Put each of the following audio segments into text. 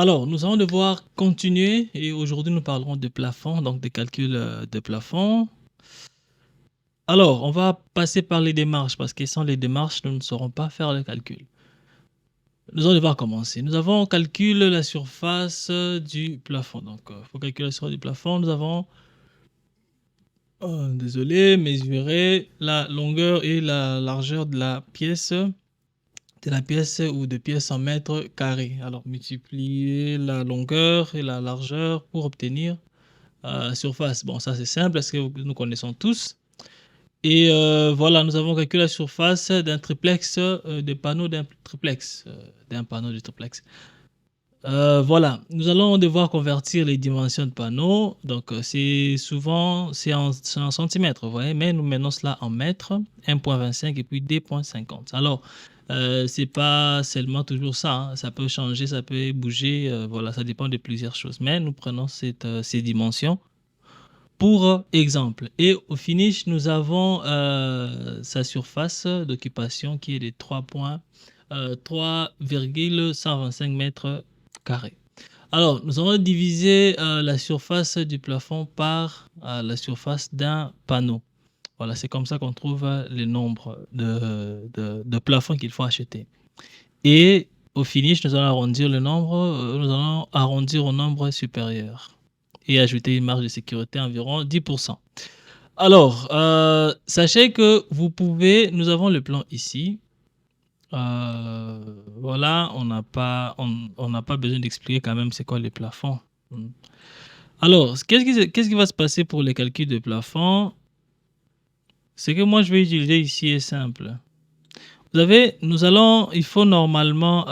Alors, nous allons devoir continuer et aujourd'hui nous parlerons de plafond, donc des calculs de plafond. Alors, on va passer par les démarches parce que sans les démarches, nous ne saurons pas faire le calcul. Nous allons devoir commencer. Nous avons calculé la surface du plafond. Donc, il faut calculer la surface du plafond. Nous avons, désolé, mesurer la longueur et la largeur de la pièce ou de pièces en mètres carrés. Alors, multiplier la longueur et la largeur pour obtenir surface. Bon, ça c'est simple parce que nous connaissons tous. Et voilà, nous avons calculé la surface d'un triplex, des panneaux d'un triplex, d'un panneau de triplex. Voilà, nous allons devoir convertir les dimensions de panneaux. Donc, c'est souvent, c'est en centimètres, vous voyez, mais nous menons cela en mètres, 1,25 et puis 2,50. Alors, c'est pas seulement toujours ça, hein, ça peut changer, ça peut bouger, voilà, ça dépend de plusieurs choses. Mais nous prenons ces dimensions pour exemple. Et au finish, nous avons sa surface d'occupation qui est de 3,125 mètres carrés. Alors, nous allons diviser la surface du plafond par la surface d'un panneau. Voilà, c'est comme ça qu'on trouve le nombre de plafonds qu'il faut acheter. Et au finish, nous allons arrondir le nombre, nous allons arrondir au nombre supérieur et ajouter une marge de sécurité environ 10%. Alors, sachez que vous pouvez, nous avons le plan ici. Voilà, on n'a pas besoin d'expliquer quand même c'est quoi les plafonds. Alors, qu'est-ce qui va se passer pour les calculs de plafond? Ce que moi je vais utiliser ici est simple. Vous avez, il faut normalement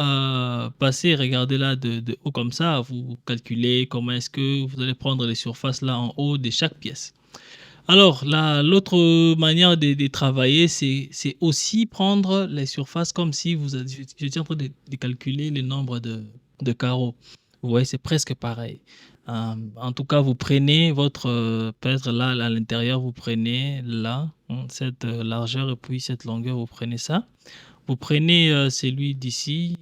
passer et regarder là de haut comme ça, vous calculez comment est-ce que vous allez prendre les surfaces là en haut de chaque pièce. Alors, l'autre manière de travailler, c'est aussi prendre les surfaces comme si j'étais en train de calculer le nombre de carreaux. Vous voyez, c'est presque pareil. En tout cas, vous prenez votre, peut-être là, à l'intérieur, vous prenez là, cette largeur et puis cette longueur, vous prenez ça. Vous prenez celui d'ici,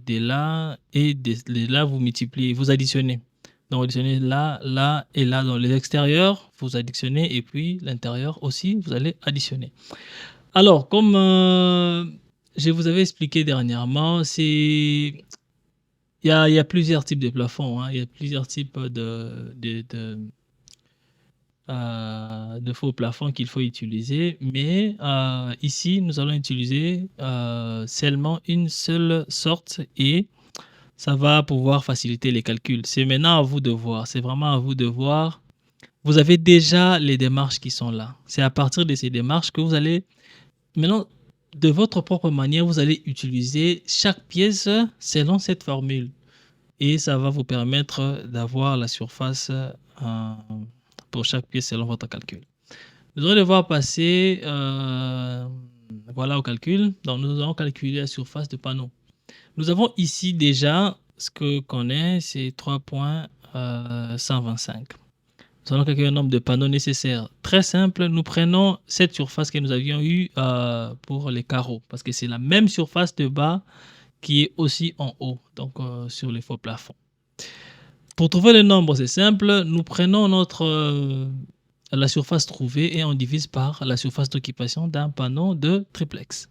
de là, et de là, vous multipliez, vous additionnez. Donc, vous additionnez là, là et là. Dans les extérieurs, vous additionnez et puis l'intérieur aussi, vous allez additionner. Alors, comme je vous avais expliqué dernièrement, il y a plusieurs types de plafonds, hein. Il y a plusieurs types de faux plafonds qu'il faut utiliser. Mais ici, nous allons utiliser seulement une seule sorte et ça va pouvoir faciliter les calculs. C'est maintenant à vous de voir. C'est vraiment à vous de voir. Vous avez déjà les démarches qui sont là. C'est à partir de ces démarches que vous allez, maintenant, de votre propre manière, vous allez utiliser chaque pièce selon cette formule. Et ça va vous permettre d'avoir la surface pour chaque pièce selon votre calcul. Nous allons devoir passer voilà, au calcul. Donc, nous allons calculer la surface de panneau. Nous avons ici déjà ce que qu'on est, c'est 3,125. Nous allons calculer le nombre de panneaux nécessaires. Très simple, nous prenons cette surface que nous avions eue pour les carreaux, parce que c'est la même surface de bas qui est aussi en haut, donc sur les faux plafonds. Pour trouver le nombre, c'est simple, nous prenons la surface trouvée et on divise par la surface d'occupation d'un panneau de triplex.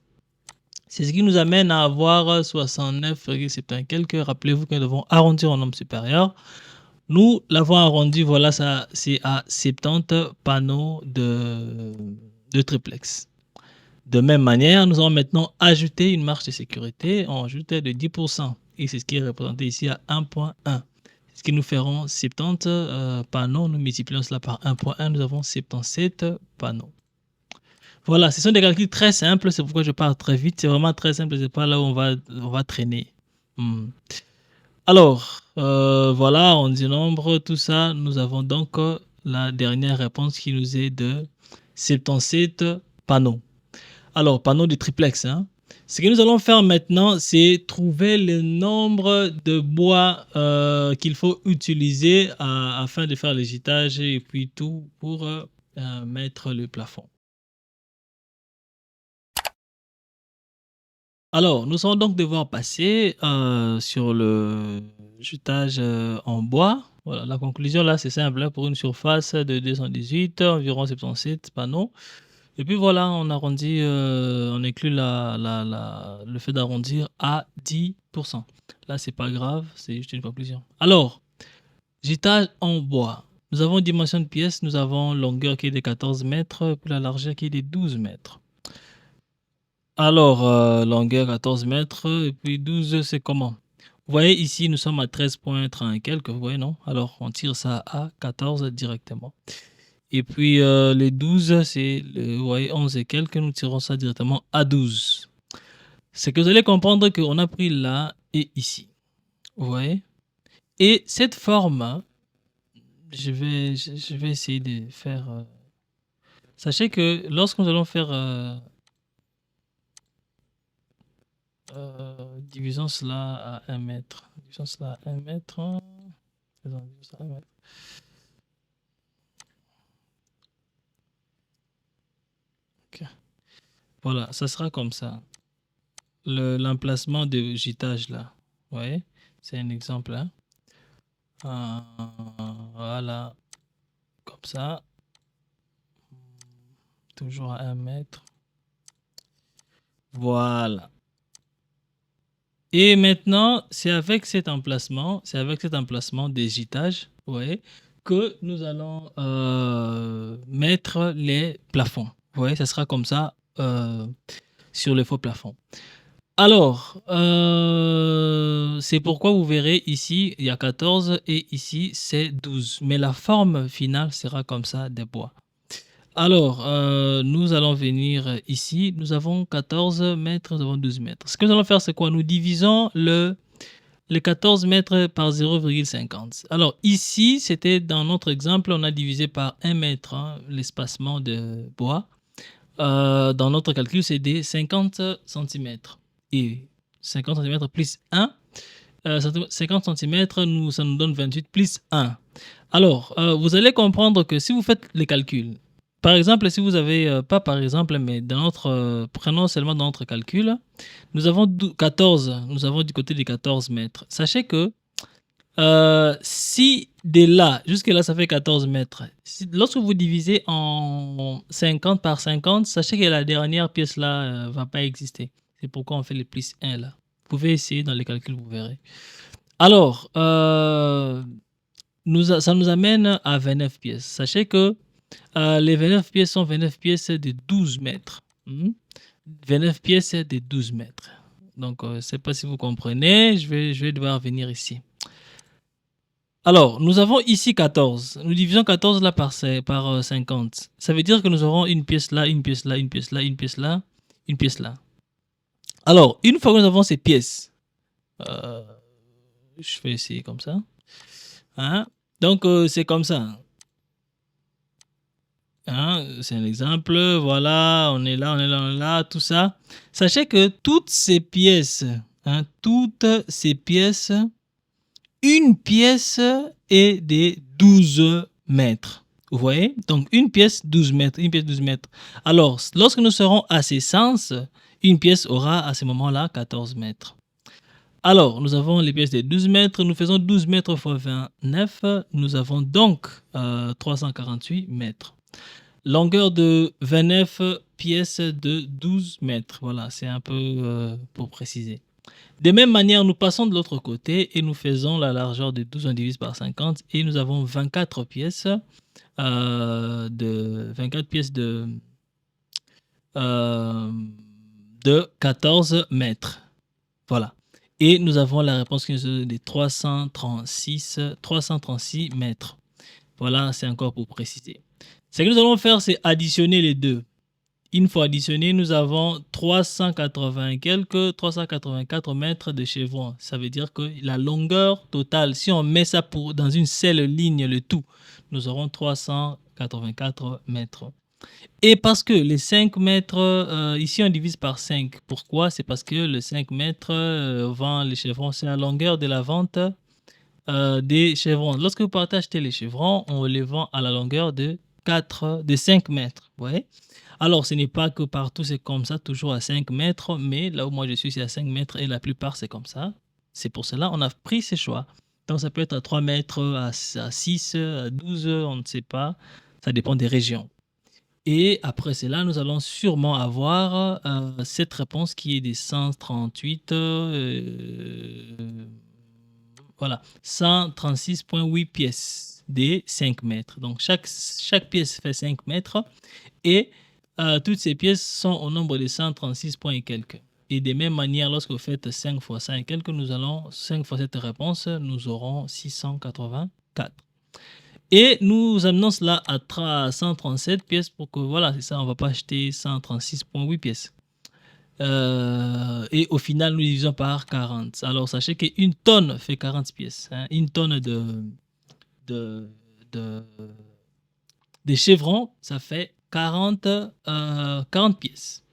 C'est ce qui nous amène à avoir 69,71 quelques. Rappelez-vous que nous devons arrondir au nombre supérieur. Nous l'avons arrondi, voilà, ça c'est à 70 panneaux de triplex. De même manière, nous allons maintenant ajouter une marge de sécurité. On ajoute de 10%. Et c'est ce qui est représenté ici à 1,1. Ce qui nous feront 70 panneaux. Nous multiplions cela par 1,1. Nous avons 77 panneaux. Voilà, ce sont des calculs très simples. C'est pourquoi je parle très vite. C'est vraiment très simple. C'est pas là où on va traîner. Alors, voilà, on dit nombre, tout ça. Nous avons donc la dernière réponse qui nous est de 77 panneaux. Alors, panneau de triplex, hein. Ce que nous allons faire maintenant, c'est trouver le nombre de bois qu'il faut utiliser afin de faire le gîtage et puis tout pour mettre le plafond. Alors, nous allons donc devoir passer sur jutage en bois. Voilà, la conclusion là, c'est simple, hein, pour une surface de 218, environ 77 panneaux. Et puis voilà, on arrondit, on inclut le fait d'arrondir à 10%. Là, c'est pas grave, c'est juste une conclusion. Alors, gitage en bois. Nous avons dimension de pièce, nous avons longueur qui est de 14 mètres, puis la largeur qui est de 12 mètres. Alors, longueur 14 mètres, et puis 12, c'est comment? Vous voyez ici, nous sommes à 13,30 et quelques, vous voyez, non? Alors, on tire ça à 14 directement. Et puis, les 12, c'est, vous voyez, 11 et quelques, nous tirons ça directement à 12. C'est que vous allez comprendre qu'on a pris là et ici. Vous voyez? Et cette forme, je vais essayer de faire... Sachez que lorsque nous allons faire... divisons cela à 1 mètre. Divisons cela à 1 mètre. Faisons ça à 1 mètre. Ok. Voilà, ça sera comme ça. L'emplacement de gitage là. Vous voyez? C'est un exemple. Hein? Voilà. Comme ça. Toujours à 1 mètre. Voilà. Et maintenant, c'est avec cet emplacement des gitages, vous voyez, que nous allons mettre les plafonds. Vous voyez, ça sera comme ça sur les faux plafonds. Alors, c'est pourquoi vous verrez ici, il y a 14 et ici, c'est 12. Mais la forme finale sera comme ça, des bois. Alors, nous allons venir ici. Nous avons 14 mètres, nous avons 12 mètres. Ce que nous allons faire, c'est quoi? Nous divisons les 14 mètres par 0,50. Alors, ici, c'était dans notre exemple, on a divisé par 1 mètre l'espacement de bois. Dans notre calcul, c'est des 50 cm. Et 50 cm plus 1, 50 cm, ça nous donne 28 plus 1. Alors, vous allez comprendre que si vous faites les calculs, par exemple, si vous avez, pas par exemple, mais dans notre, prenons seulement dans notre calcul, nous avons 14, nous avons du côté des 14 mètres. Sachez que si de là jusqu'à là, ça fait 14 mètres, lorsque vous divisez en 50 par 50, sachez que la dernière pièce là ne va pas exister. C'est pourquoi on fait le plus 1 là. Vous pouvez essayer dans les calculs, vous verrez. Alors, ça nous amène à 29 pièces. Sachez que les 29 pièces sont 29 pièces de 12 mètres. 29 pièces de 12 mètres. Donc, je ne sais pas si vous comprenez. Je vais devoir venir ici. Alors, nous avons ici 14. Nous divisons 14 là par 50. Ça veut dire que nous aurons une pièce là, une pièce là, une pièce là, une pièce là, une pièce là. Alors, une fois que nous avons ces pièces, je vais essayer comme ça. Hein? Donc, c'est comme ça. Hein, c'est un exemple, voilà, on est là, on est là, on est là, tout ça. Sachez que toutes ces pièces, une pièce est de 12 mètres. Vous voyez? Donc, une pièce, 12 mètres, une pièce, 12 mètres. Alors, lorsque nous serons à ces sens, une pièce aura à ce moment-là 14 mètres. Alors, nous avons les pièces de 12 mètres, nous faisons 12 mètres fois 29, nous avons donc 348 mètres. Longueur de 29 pièces de 12 mètres. Voilà, c'est un peu pour préciser. De même manière, nous passons de l'autre côté et nous faisons la largeur de 12, on divise par 50 et nous avons 24 pièces de 14 mètres. Voilà. Et nous avons la réponse qui nous est de 336 mètres. Voilà, c'est encore pour préciser. Ce que nous allons faire, c'est additionner les deux. Une fois additionné, nous avons 384 mètres de chevron. Ça veut dire que la longueur totale, si on met ça dans une seule ligne, le tout, nous aurons 384 mètres. Et parce que les 5 mètres, ici on divise par 5. Pourquoi? C'est parce que le 5 mètres vend les chevrons, c'est la longueur de la vente des chevrons. Lorsque vous partez acheter les chevrons, on les vend à la longueur de 5 mètres. Vous voyez? Alors, ce n'est pas que partout c'est comme ça, toujours à 5 mètres, mais là où moi je suis, c'est à 5 mètres et la plupart c'est comme ça. C'est pour cela qu'on a pris ces choix. Donc ça peut être à 3 mètres, à 6, à 12, on ne sait pas. Ça dépend des régions. Et après cela, nous allons sûrement avoir, cette réponse qui est des 138, voilà, 136,8 pièces des 5 mètres. Donc chaque pièce fait 5 mètres et toutes ces pièces sont au nombre de 136 points et quelques. Et de même manière, lorsque vous faites 5 fois 5 et quelques, nous allons 5 fois cette réponse, nous aurons 684. Et nous amenons cela à 137 pièces pour que, voilà, c'est ça, on ne va pas acheter 136,8 pièces. Et au final, nous divisons par 40. Alors, sachez qu'une tonne fait 40 pièces. Hein. Une tonne de chevrons, ça fait 40 pièces.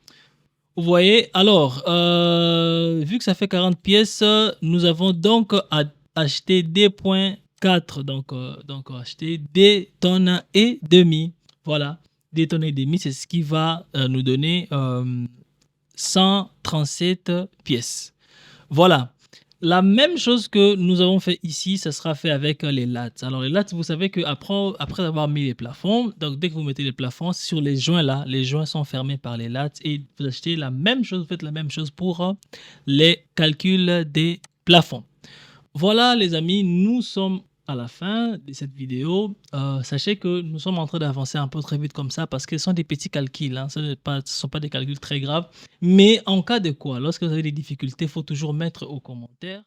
Vous voyez, alors, vu que ça fait 40 pièces, nous avons donc à acheter des points 4, donc acheter des tonnes et demi. Voilà, des tonnes et demi, c'est ce qui va nous donner 137 pièces. Voilà. La même chose que nous avons fait ici, ça sera fait avec les lattes. Alors les lattes, vous savez qu'après avoir mis les plafonds, donc dès que vous mettez les plafonds sur les joints là, les joints sont fermés par les lattes et vous achetez la même chose, vous faites la même chose pour les calculs des plafonds. Voilà les amis, nous sommes à la fin de cette vidéo. Sachez que nous sommes en train d'avancer un peu très vite comme ça parce que ce sont des petits calculs, hein. Ce ne sont pas des calculs très graves. Mais en cas de quoi, lorsque vous avez des difficultés, il faut toujours mettre aux commentaires.